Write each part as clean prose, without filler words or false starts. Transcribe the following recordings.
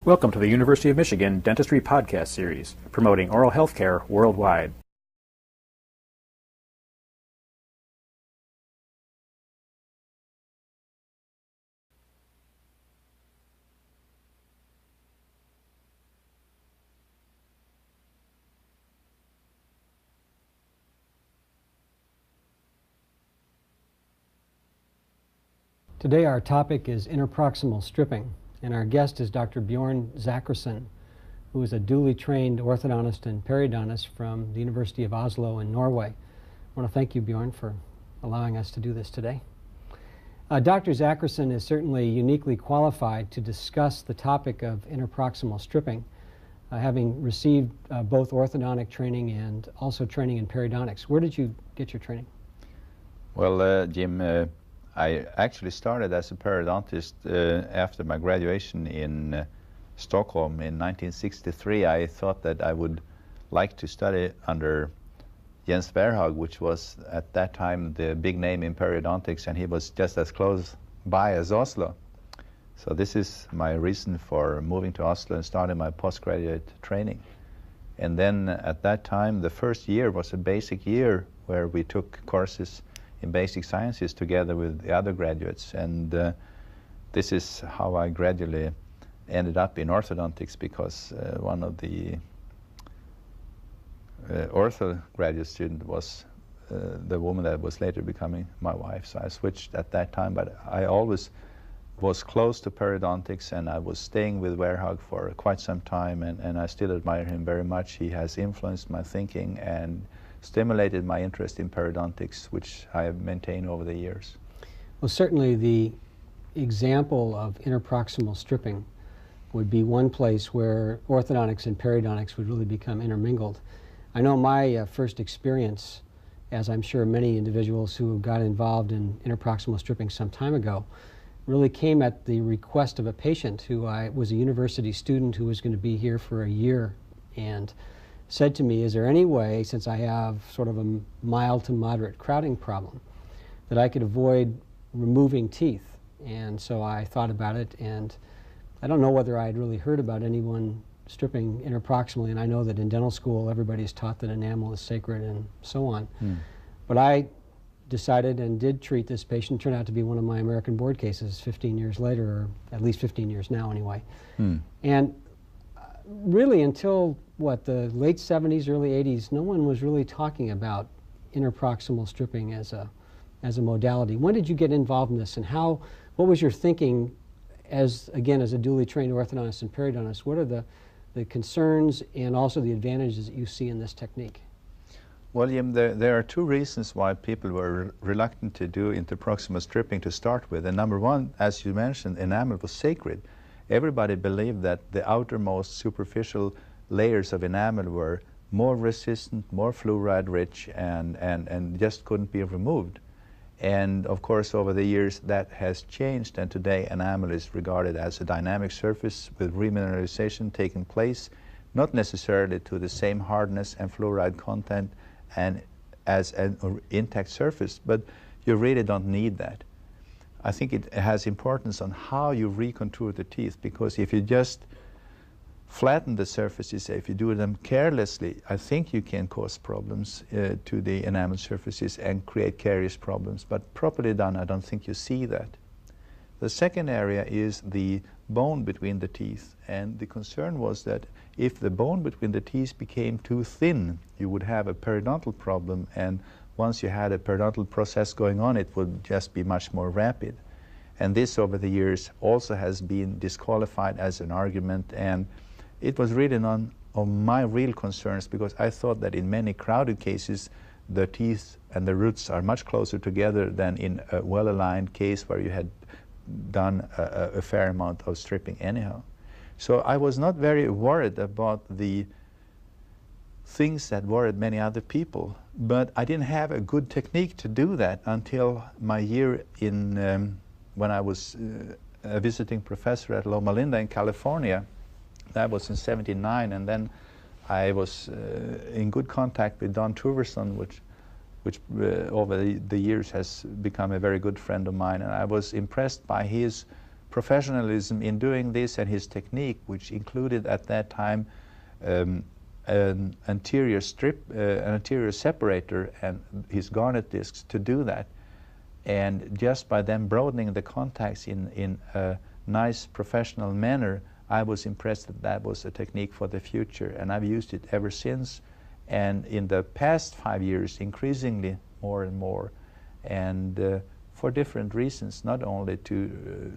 Welcome to the University of Michigan Dentistry Podcast Series, promoting oral health care worldwide. Today our topic is interproximal stripping, and our guest is Dr. Bjorn Zachrisson, who is a duly trained orthodontist and periodontist from the University of Oslo in Norway. I want to thank you, Bjorn, for allowing us to do this today. Dr. Zachrisson is certainly uniquely qualified to discuss the topic of interproximal stripping, having received both orthodontic training and also training in periodontics. Where did you get your training? Well, Jim, I actually started as a periodontist after my graduation in Stockholm in 1963. I thought that I would like to study under Jens Verhaag, which was at that time the big name in periodontics, and he was just as close by as Oslo. So this is my reason for moving to Oslo and starting my postgraduate training. And then at that time, the first year was a basic year where we took courses in basic sciences together with the other graduates, and this is how I gradually ended up in orthodontics, because one of the ortho graduate student was the woman that was later becoming my wife. So I switched at that time, but I always was close to periodontics, and I was staying with Verhaag for quite some time, and I still admire him very much. He has influenced my thinking and stimulated my interest in periodontics, which I have maintained over the years. Well, certainly the example of interproximal stripping would be one place where orthodontics and periodontics would really become intermingled. I know my first experience, as I'm sure many individuals who got involved in interproximal stripping some time ago, really came at the request of a patient who was a university student who was going to be here for a year, and said to me, is there any way, since I have sort of a mild to moderate crowding problem, that I could avoid removing teeth? And so I thought about it, and I don't know whether I had really heard about anyone stripping interproximally, and I know that in dental school everybody's taught that enamel is sacred and so on. But I decided and did treat this patient. Turned out to be one of my American board cases 15 years later, or at least 15 years now anyway. And really until, what, the late 70s, early 80s, no one was really talking about interproximal stripping as a modality. When did you get involved in this, and what was your thinking as a duly trained orthodontist and periodontist? What are the concerns and also the advantages that you see in this technique? Well, Jim, there are two reasons why people were reluctant to do interproximal stripping to start with. And number one, as you mentioned, enamel was sacred. Everybody believed that the outermost superficial layers of enamel were more resistant, more fluoride rich, and just couldn't be removed. And of course, over the years that has changed, and today enamel is regarded as a dynamic surface with remineralization taking place, not necessarily to the same hardness and fluoride content and as an intact surface, but you really don't need that. I think it has importance on how you recontour the teeth, because if you just flatten the surfaces, if you do them carelessly, I think you can cause problems to the enamel surfaces and create caries problems. But properly done, I don't think you see that. The second area is the bone between the teeth, and the concern was that if the bone between the teeth became too thin, you would have a periodontal problem, and once you had a periodontal process going on, it would just be much more rapid. And this over the years also has been disqualified as an argument, and it was really none of my real concerns, because I thought that in many crowded cases the teeth and the roots are much closer together than in a well-aligned case where you had done a fair amount of stripping anyhow. So I was not very worried about the things that worried many other people, but I didn't have a good technique to do that until my year in when I was a visiting professor at Loma Linda in California. That was in '79, and then I was in good contact with Don Tuverson, which over the years has become a very good friend of mine, and I was impressed by his professionalism in doing this and his technique, which included at that time an anterior separator and his garnet discs to do that. And just by them broadening the contacts in a nice professional manner, I was impressed that that was a technique for the future, and I've used it ever since. And in the past 5 years, increasingly more and more, and for different reasons, not only to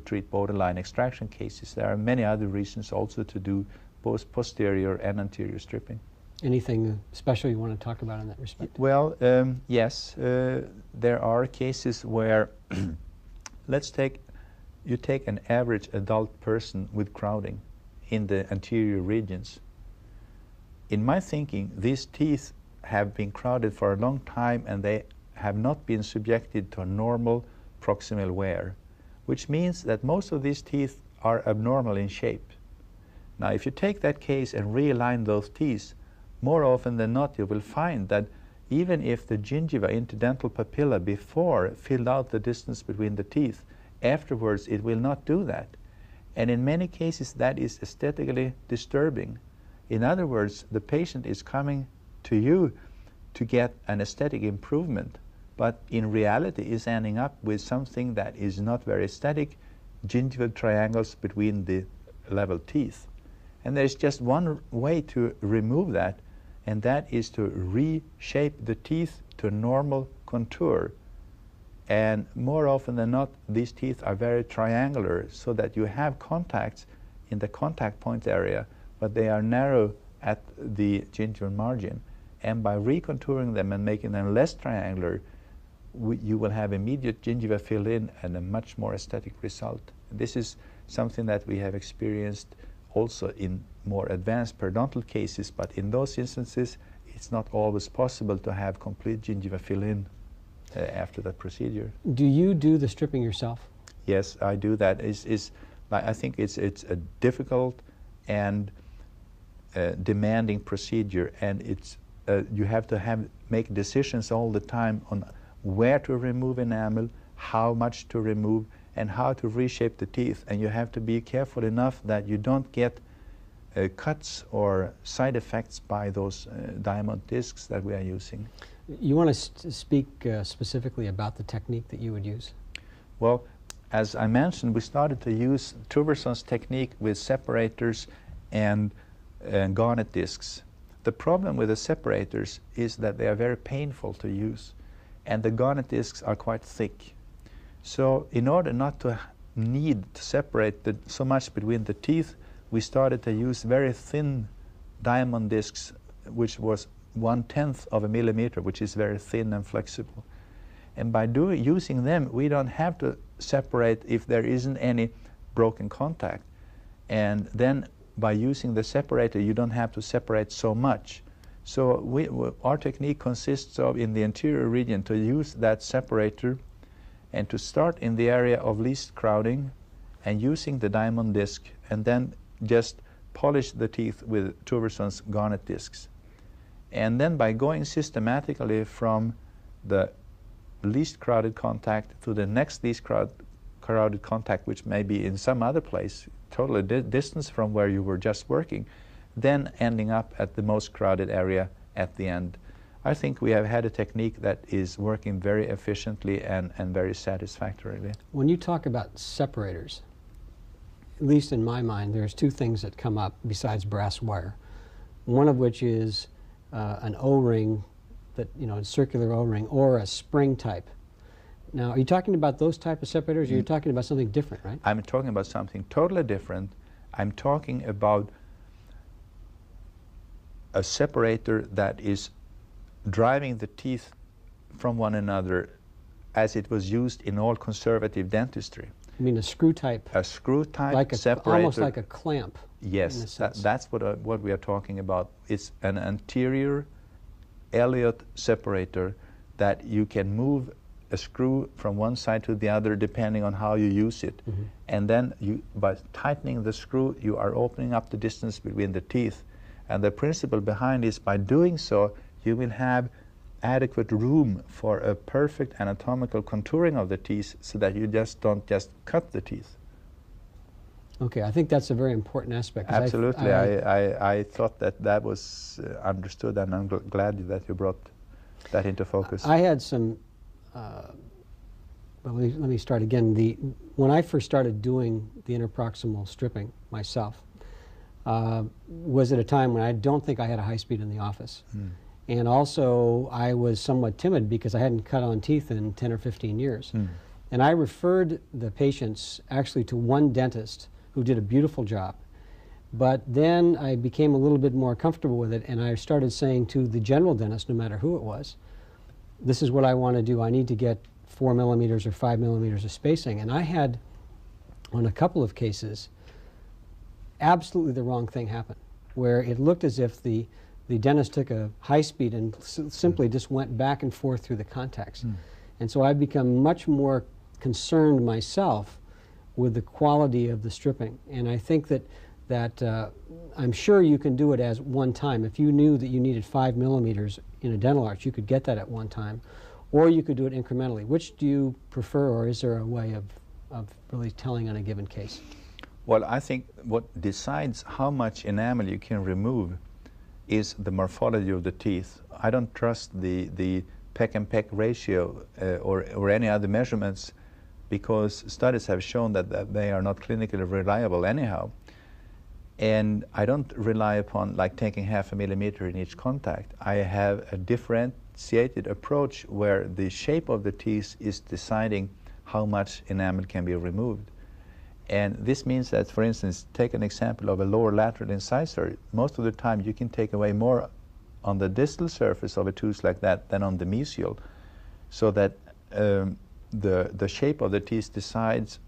treat borderline extraction cases. There are many other reasons also to do both posterior and anterior stripping. Anything special you want to talk about in that respect? Well, yes, there are cases where you take an average adult person with crowding in the anterior regions. In my thinking, these teeth have been crowded for a long time and they have not been subjected to a normal proximal wear, which means that most of these teeth are abnormal in shape. Now, if you take that case and realign those teeth, more often than not you will find that even if the gingiva interdental papilla before filled out the distance between the teeth, afterwards it will not do that. And in many cases that is aesthetically disturbing. In other words, the patient is coming to you to get an aesthetic improvement, but in reality is ending up with something that is not very aesthetic, gingival triangles between the level teeth. And there's just one way to remove that, and that is to reshape the teeth to normal contour. And more often than not, these teeth are very triangular, so that you have contacts in the contact point area, but they are narrow at the gingival margin. And by recontouring them and making them less triangular, you will have immediate gingiva fill-in and a much more aesthetic result. This is something that we have experienced also in more advanced periodontal cases, but in those instances it's not always possible to have complete gingiva fill-in after that procedure. Do you do the stripping yourself? Yes, I do that. I think it's a difficult and demanding procedure, and you have to make decisions all the time on where to remove enamel, how much to remove, and how to reshape the teeth. And you have to be careful enough that you don't get cuts or side effects by those diamond discs that we are using. You want to speak specifically about the technique that you would use? Well, as I mentioned, we started to use Tuverson's technique with separators and garnet discs. The problem with the separators is that they are very painful to use, and the garnet discs are quite thick. So in order not to need to separate so much between the teeth, we started to use very thin diamond discs, which was 1/10 of a millimeter, which is very thin and flexible. And by using them, we don't have to separate if there isn't any broken contact. And then by using the separator, you don't have to separate so much. So our technique consists of, in the anterior region, to use that separator and to start in the area of least crowding and using the diamond disc, and then just polish the teeth with Tuverson's garnet discs. And then by going systematically from the least crowded contact to the next least crowded contact, which may be in some other place, totally distance from where you were just working, then ending up at the most crowded area at the end. I think we have had a technique that is working very efficiently and very satisfactorily. When you talk about separators, at least in my mind, there's two things that come up besides brass wire. One of which is an O-ring, that, you know, a circular O-ring, or a spring type. Now, are you talking about those type of separators, or you're talking about something different, right? I'm talking about something totally different. I'm talking about a separator that is driving the teeth from one another as it was used in all conservative dentistry. You mean a screw type? A screw type like separator. Almost like a clamp. Yes, that's what we are talking about. It's an anterior Elliott separator that you can move a screw from one side to the other depending on how you use it. Mm-hmm. And then by tightening the screw, you are opening up the distance between the teeth. And the principle behind is, by doing so, you will have adequate room for a perfect anatomical contouring of the teeth so that you just don't just cut the teeth. Okay, I think that's a very important aspect. Absolutely. I thought that that was understood, and I'm glad that you brought that into focus. I had some, well, let me start again. When I first started doing the interproximal stripping myself, was at a time when I don't think I had a high speed in the office. And also, I was somewhat timid because I hadn't cut on teeth in 10 or 15 years. And I referred the patients actually to one dentist who did a beautiful job. But then I became a little bit more comfortable with it, and I started saying to the general dentist, no matter who it was, this is what I want to do. I need to get 4 millimeters or 5 millimeters of spacing. And I had, on a couple of cases, absolutely the wrong thing happen, where it looked as if the dentist took a high speed and simply just went back and forth through the contacts. And so I've become much more concerned myself with the quality of the stripping. And I think that I'm sure you can do it as one time. If you knew that you needed 5 millimeters in a dental arch, you could get that at one time, or you could do it incrementally. Which do you prefer, or is there a way of really telling on a given case? Well, I think what decides how much enamel you can remove is the morphology of the teeth. I don't trust the peck and peck ratio or any other measurements, because studies have shown that they are not clinically reliable anyhow. And I don't rely upon like taking 0.5 millimeter in each contact. I have a differentiated approach where the shape of the teeth is deciding how much enamel can be removed. And this means that, for instance, take an example of a lower lateral incisor. Most of the time you can take away more on the distal surface of a tooth like that than on the mesial, so that the shape of the teeth decides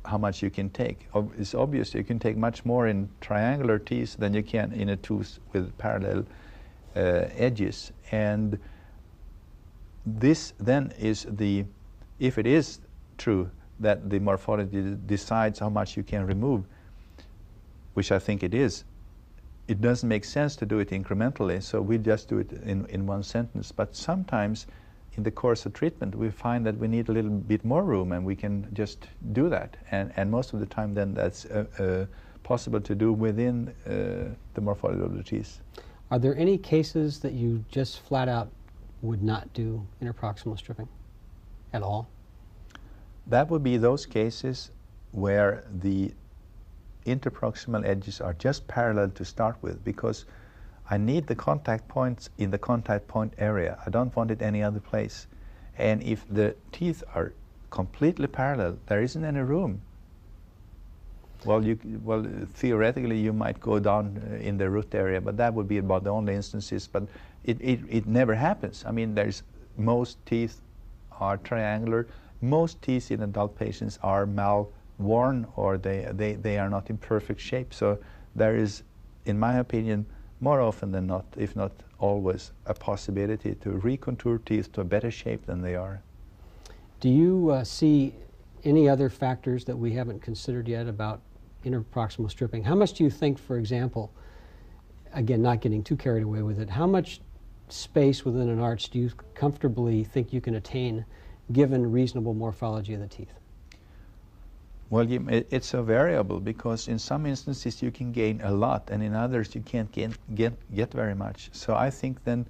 how much you can take. It's obvious you can take much more in triangular teeth than you can in a tooth with parallel edges. And this then is if it is true that the morphology decides how much you can remove, which I think it is, it doesn't make sense to do it incrementally, so we just do it in one sentence. But sometimes in the course of treatment we find that we need a little bit more room, and we can just do that. And most of the time then that's possible to do within the morphology of the teeth. Are there any cases that you just flat out would not do interproximal stripping at all? That would be those cases where the interproximal edges are just parallel to start with, because I need the contact points in the contact point area. I don't want it any other place. And if the teeth are completely parallel, there isn't any room. Well, theoretically you might go down in the root area, but that would be about the only instances. But it never happens. I mean, most teeth are triangular. Most teeth in adult patients are mal-worn, or they are not in perfect shape. So there is, in my opinion, more often than not, if not always, a possibility to recontour teeth to a better shape than they are. Do you see any other factors that we haven't considered yet about interproximal stripping? How much do you think, for example, again, not getting too carried away with it, how much space within an arch do you comfortably think you can attain given reasonable morphology of the teeth? Well, it's a variable, because in some instances you can gain a lot, and in others you can't get very much. So I think then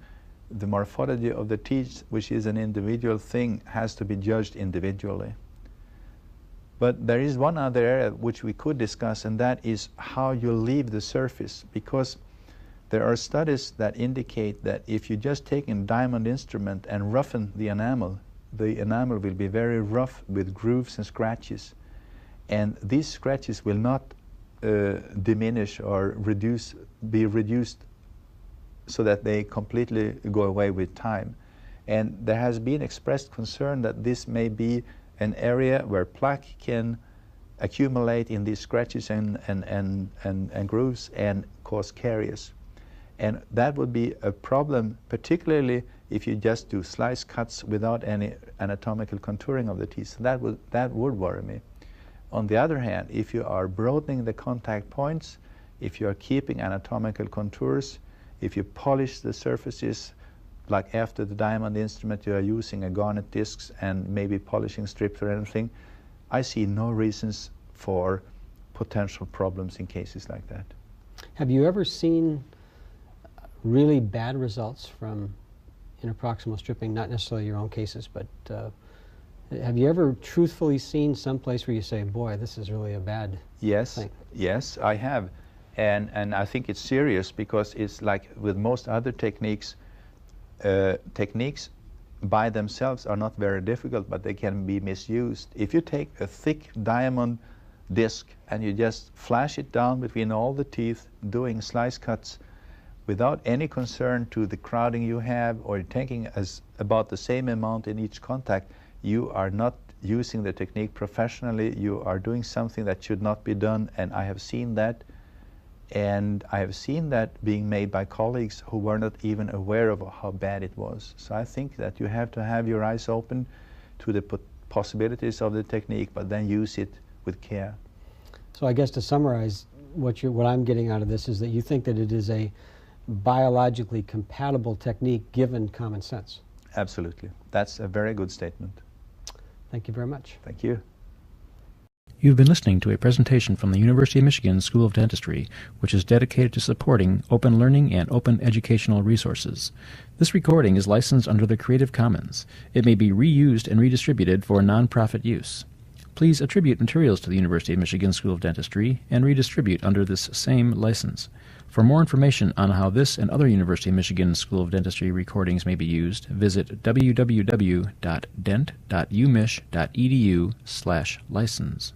the morphology of the teeth, which is an individual thing, has to be judged individually. But there is one other area which we could discuss, and that is how you leave the surface, because there are studies that indicate that if you just take a diamond instrument and roughen the enamel will be very rough with grooves and scratches. And these scratches will not diminish or be reduced so that they completely go away with time. And there has been expressed concern that this may be an area where plaque can accumulate in these scratches and grooves and cause caries. And that would be a problem, particularly if you just do slice cuts without any anatomical contouring of the teeth. That would worry me. On the other hand, if you are broadening the contact points, if you are keeping anatomical contours, if you polish the surfaces like after the diamond instrument, you are using a garnet discs and maybe polishing strips or anything. I see no reasons for potential problems in cases like that. Have you ever seen really bad results from interproximal stripping? Not necessarily your own cases, but have you ever truthfully seen some place where you say, boy, this is really a bad thing? Yes, I have. And I think it's serious because it's like with most other techniques, techniques by themselves are not very difficult, but they can be misused. If you take a thick diamond disc and you just flash it down between all the teeth, doing slice cuts without any concern to the crowding you have, or taking about the same amount in each contact, you are not using the technique professionally. You are doing something that should not be done, and I have seen that. And I have seen that being made by colleagues who were not even aware of how bad it was. So I think that you have to have your eyes open to the possibilities of the technique, but then use it with care. So I guess to summarize, what I'm getting out of this is that you think that it is a biologically compatible technique given common sense. Absolutely. That's a very good statement. Thank you very much. Thank you. You've been listening to a presentation from the University of Michigan School of Dentistry, which is dedicated to supporting open learning and open educational resources. This recording is licensed under the Creative Commons. It may be reused and redistributed for nonprofit use. Please attribute materials to the University of Michigan School of Dentistry and redistribute under this same license. For more information on how this and other University of Michigan School of Dentistry recordings may be used, visit www.dent.umich.edu/license.